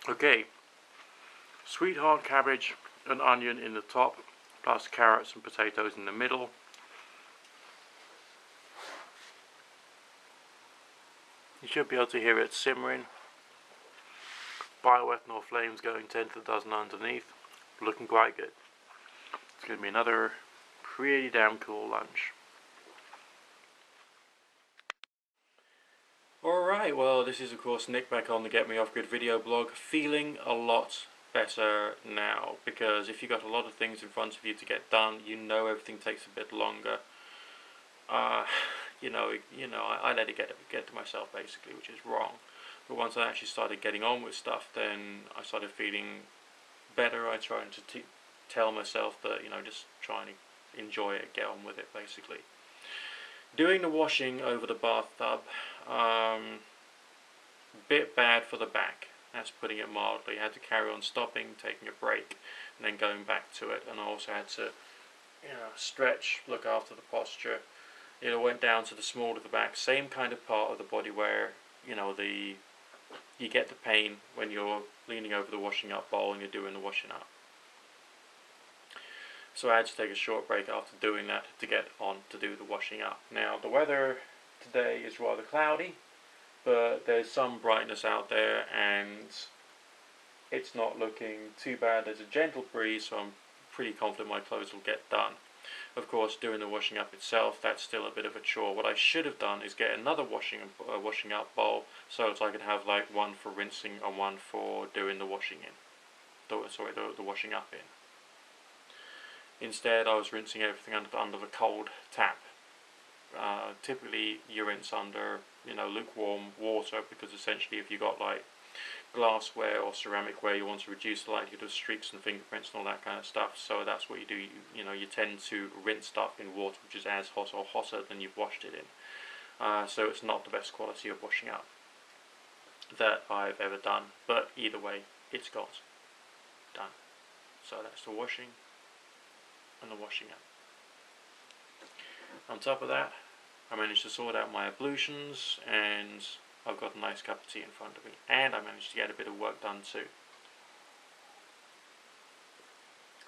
Okay, sweet hard cabbage and onion in the top, plus carrots and potatoes in the middle. You should be able to hear it simmering. Bioethanol flames going 10 to the dozen underneath. Looking quite good. It's going to be another pretty damn cool lunch. Alright, well this is of course Nick back on the Get Me Off Grid video blog, feeling a lot better now, because if you've got a lot of things in front of you to get done, you know everything takes a bit longer. I let it get to myself basically, which is wrong. But once I actually started getting on with stuff, then I started feeling better. I tried to tell myself that, just trying to enjoy it, get on with it basically. Doing the washing over the bathtub, bit bad for the back, that's putting it mildly. I had to carry on stopping, taking a break, and then going back to it. And I also had to stretch, look after the posture. It went down to the small of the back, same kind of part of the body where you get the pain when you're leaning over the washing up bowl and you're doing the washing up. So I had to take a short break after doing that to get on to do the washing up. Now the weather today is rather cloudy, but there's some brightness out there and it's not looking too bad. There's a gentle breeze, so I'm pretty confident my clothes will get done. Of course, doing the washing up itself, that's still a bit of a chore. What I should have done is get another washing up bowl, so that I could have like one for rinsing and one for doing the washing in. The washing up in. Instead, I was rinsing everything under the cold tap. Typically, you rinse under lukewarm water, because essentially, if you got like glassware or ceramicware, you want to reduce the likelihood of streaks and fingerprints and all that kind of stuff. So that's what you do. You tend to rinse stuff in water which is as hot or hotter than you've washed it in. So it's not the best quality of washing up that I've ever done. But either way, it's got done. So that's the washing and the washing up. On top of that, I managed to sort out my ablutions, and I've got a nice cup of tea in front of me, and I managed to get a bit of work done too.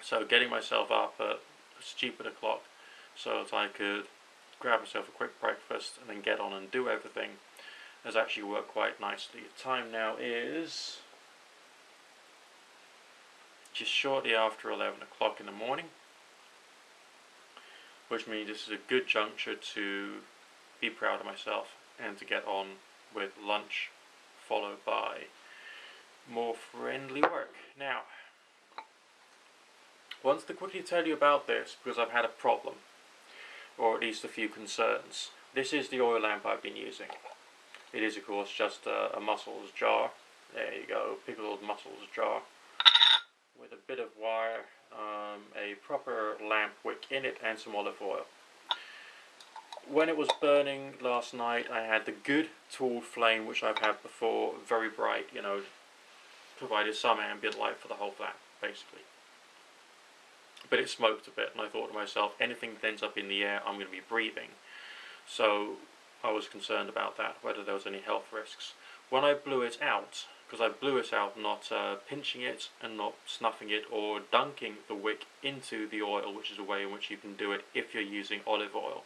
So getting myself up at a stupid o'clock so that I could grab myself a quick breakfast and then get on and do everything has actually worked quite nicely. The time now is just shortly after 11 o'clock in the morning, which means this is a good juncture to be proud of myself and to get on with lunch, followed by more friendly work. Now, wanted to quickly tell you about this because I've had a problem, or at least a few concerns. This is the oil lamp I've been using. It is of course just a mussels jar. There you go, pickled mussels jar with a bit of wire, a proper lamp wick in it, and some olive oil. When it was burning last night, I had the good tall flame which I've had before, very bright, provided some ambient light for the whole flat, basically. But it smoked a bit, and I thought to myself, anything that ends up in the air, I'm going to be breathing. So I was concerned about that, whether there was any health risks. When I blew it out, because I blew it out not pinching it and not snuffing it or dunking the wick into the oil, which is a way in which you can do it if you're using olive oil,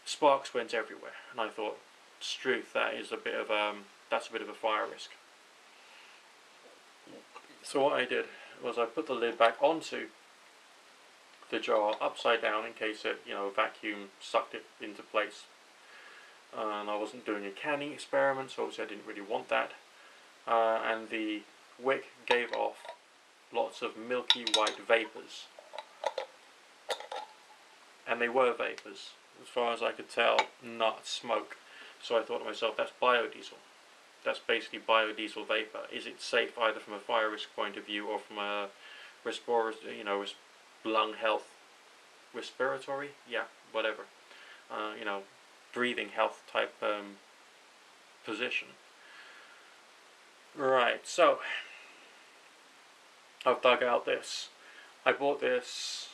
sparks went everywhere, and I thought, struth, that's a bit of a fire risk. So what I did was I put the lid back onto the jar upside down in case it, vacuum sucked it into place. And I wasn't doing a canning experiment, so obviously I didn't really want that. And the wick gave off lots of milky white vapours. And they were vapours. As far as I could tell, not smoke. So I thought to myself, that's biodiesel. That's basically biodiesel vapor. Is it safe either from a fire risk point of view or from a lung health, respiratory? Yeah, whatever. Breathing health type position. Right, so I've dug out this. I bought this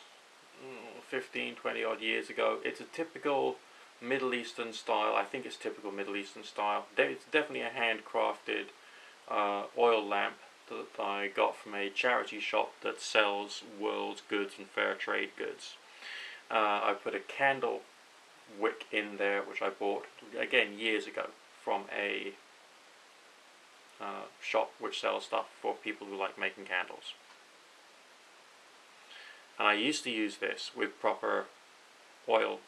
15, 20 odd years ago. It's a typical Middle Eastern style. I think it's typical Middle Eastern style. It's definitely a handcrafted oil lamp that I got from a charity shop that sells world goods and fair trade goods. I put a candle wick in there, which I bought again years ago from a shop which sells stuff for people who like making candles. And I used to use this with proper oil,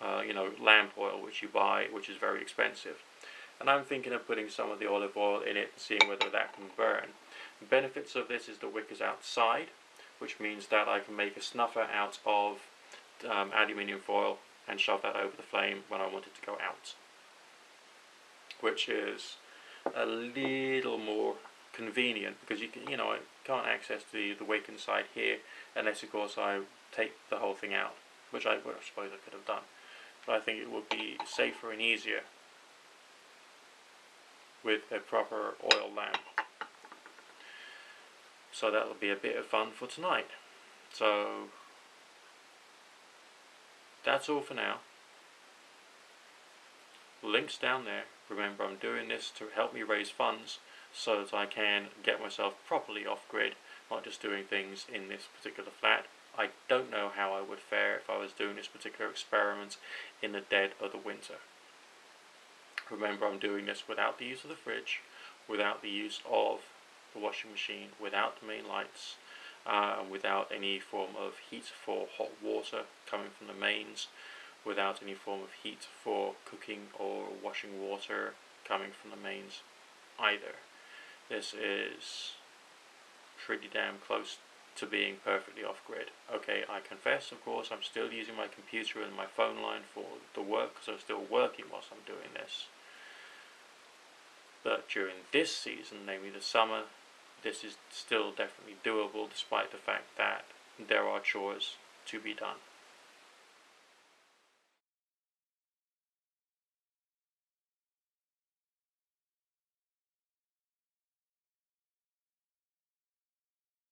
lamp oil, which you buy, which is very expensive. And I'm thinking of putting some of the olive oil in it and seeing whether that can burn. The benefits of this is the wick is outside, which means that I can make a snuffer out of aluminium foil and shove that over the flame when I want it to go out, which is a little more convenient because I can't access the wick inside here unless of course I take the whole thing out, which I suppose I could have done, but I think it would be safer and easier with a proper oil lamp. So that'll be a bit of fun for tonight. So that's all for now. Links down there. Remember, I'm doing this to help me raise funds so that I can get myself properly off grid, not just doing things in this particular flat. I don't know how I would fare if I was doing this particular experiment in the dead of the winter. Remember, I'm doing this without the use of the fridge, without the use of the washing machine, without the main lights, and without any form of heat for hot water coming from the mains, without any form of heat for cooking or washing water coming from the mains either. This is pretty damn close to being perfectly off-grid. Okay, I confess, of course, I'm still using my computer and my phone line for the work because I'm still working whilst I'm doing this. But during this season, namely the summer, this is still definitely doable despite the fact that there are chores to be done.